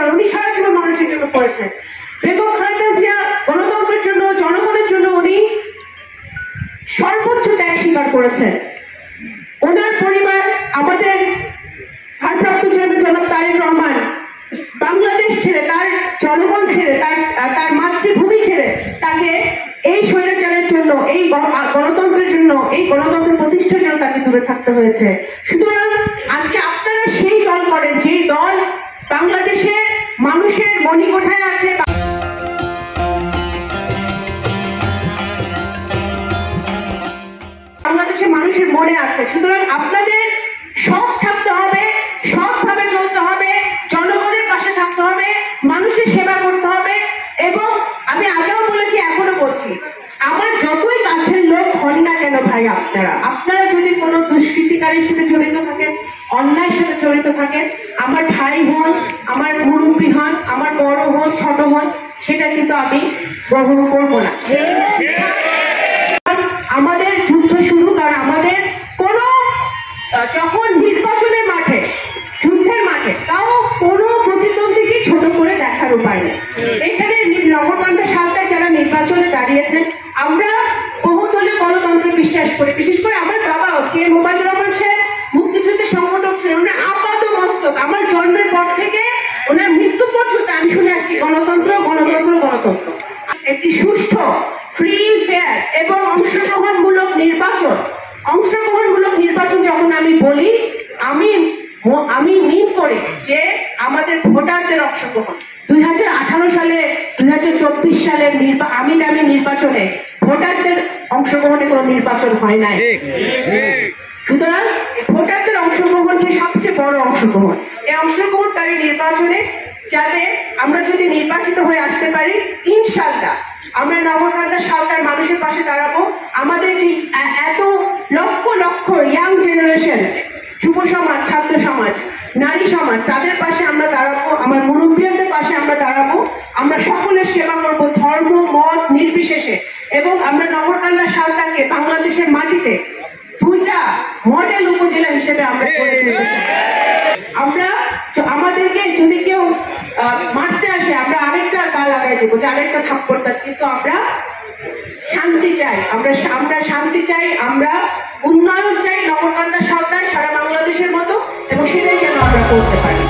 আন্দোলন উনি সারা জীবন মানুষের জন্য করেছেন। বেগম খালেদা জিয়া গণতন্ত্রের জন্য, জনগণের জন্য উনি সর্বোচ্চ ত্যাগ স্বীকার করেছেন। ওনার পরিবার, আমাদের ভারপ্রাপ্ত চেয়ারম্যান জনাব তারেক রহমান বাংলাদেশ ছেড়ে, তার জনগণ ছেড়ে, তার মাতৃভূমি ছেড়ে তাকে এই স্বৈরাচারের জন্য, এই গণতন্ত্রের জন্য, এই গণতন্ত্র প্রতিষ্ঠার জন্য তাকে দূরে থাকতে হয়েছে। সুতরাং আজকে আপনারা সেই দল করেন, যেই দল বাংলাদেশের মানুষের মণিকোঠায় আছে, বাংলাদেশের মানুষের মনে আছে। সুতরাং আপনাদের সৎ থাকতে হবে, সৎভাবে চলতে হবে, জনগণের পাশে থাকতে হবে, মানুষের সেবা করতে হবে। এবং আমি আগেও বলেছি, এখনো বলছি, আমার যতই কাছের লোক হন না কেন ভাই, আপনারা যদি কোনো দুষ্কৃতিকারীর সাথে জড়িত থাকেন, অন্যায়ের সাথে জড়িত থাকেন, আমার ভাই হন, আমার মুরব্বী হন, আমার বড় হন, ছোট হন, সেটা কিন্তু আমি গ্রহণ করবো না। আমাদের যুদ্ধ শুরু, কারণ আমাদের যখন নির্বাচনের মাঠে, যুদ্ধের মাঠে তাও কোনো প্রতিদ্বন্দ্বীকে ছোট করে দেখার উপায় নেই। এখানে নগরকান্দা সালটায় যারা নির্বাচনে দাঁড়িয়েছেন, আমরা বহুদলীয় গণতন্ত্র বিশ্বাস করি। বিশেষ করে আমার বাবা কে মোবাইদুর রহমান সাহেব মুক্তিযুদ্ধের সংগঠক ছিলেন। ওনার আপাত মস্তক আমার জন্মের পর থেকে ওনার মৃত্যু পর্যন্ত আমি শুনে আসছি গণতন্ত্র, গণতন্ত্র, গণতন্ত্র। একটি সুষ্ঠু, ফ্রি, ফেয়ার এবং অংশগ্রহণমূলক নির্বাচন যখন আমি বলি, আমি মিন করি যে আমাদের ভোটারদের অংশগ্রহণ। 2018 সালে, 2024 সালের আমি নির্বাচনে ভোটারদের অংশগ্রহণে কোনো নির্বাচন হয় নাই। সুতরাং ভোটারদের অংশগ্রহণকে সবচেয়ে বড় অংশগ্রহণ। এই অংশগ্রহণকারী নির্বাচনে যাতে আমরা যদি নির্বাচিত হয়ে আসতে পারি, ইনশাআল্লাহ আমরা নগরকান্দা সালটার মানুষের পাশে দাঁড়াবো। আমাদের যে এত লক্ষ লক্ষ ইয়াং জেনারেশন, যুব সমাজ, ছাত্র সমাজ, নারী সমাজ, তাদের পাশে আমরা দাঁড়াবো, আমার মুরব্বীদের পাশে আমরা দাঁড়াবো। আমরা সকলের সেবা করব, ধর্ম মত নির্বিশেষে। এবং আমরা নগরকান্দা সালটাকে বাংলাদেশের মাটিতে 2টা মডেল উপজেলা হিসেবে আমরা গড়ে তুলতে চাই। আমরা আমাদেরকে যদি কেউ মারতে আসে, আমরা আরেকটা গা লাগাই দেবো, যে আরেকটা থাপ্পড় দেব, কিন্তু আমরা শান্তি চাই, আমরা শান্তি চাই, আমরা উন্নয়ন চাই নগরকান্দা সালটায় সারা বাংলাদেশের মতো, এবং সেটাই যেন আমরা করতে পারি।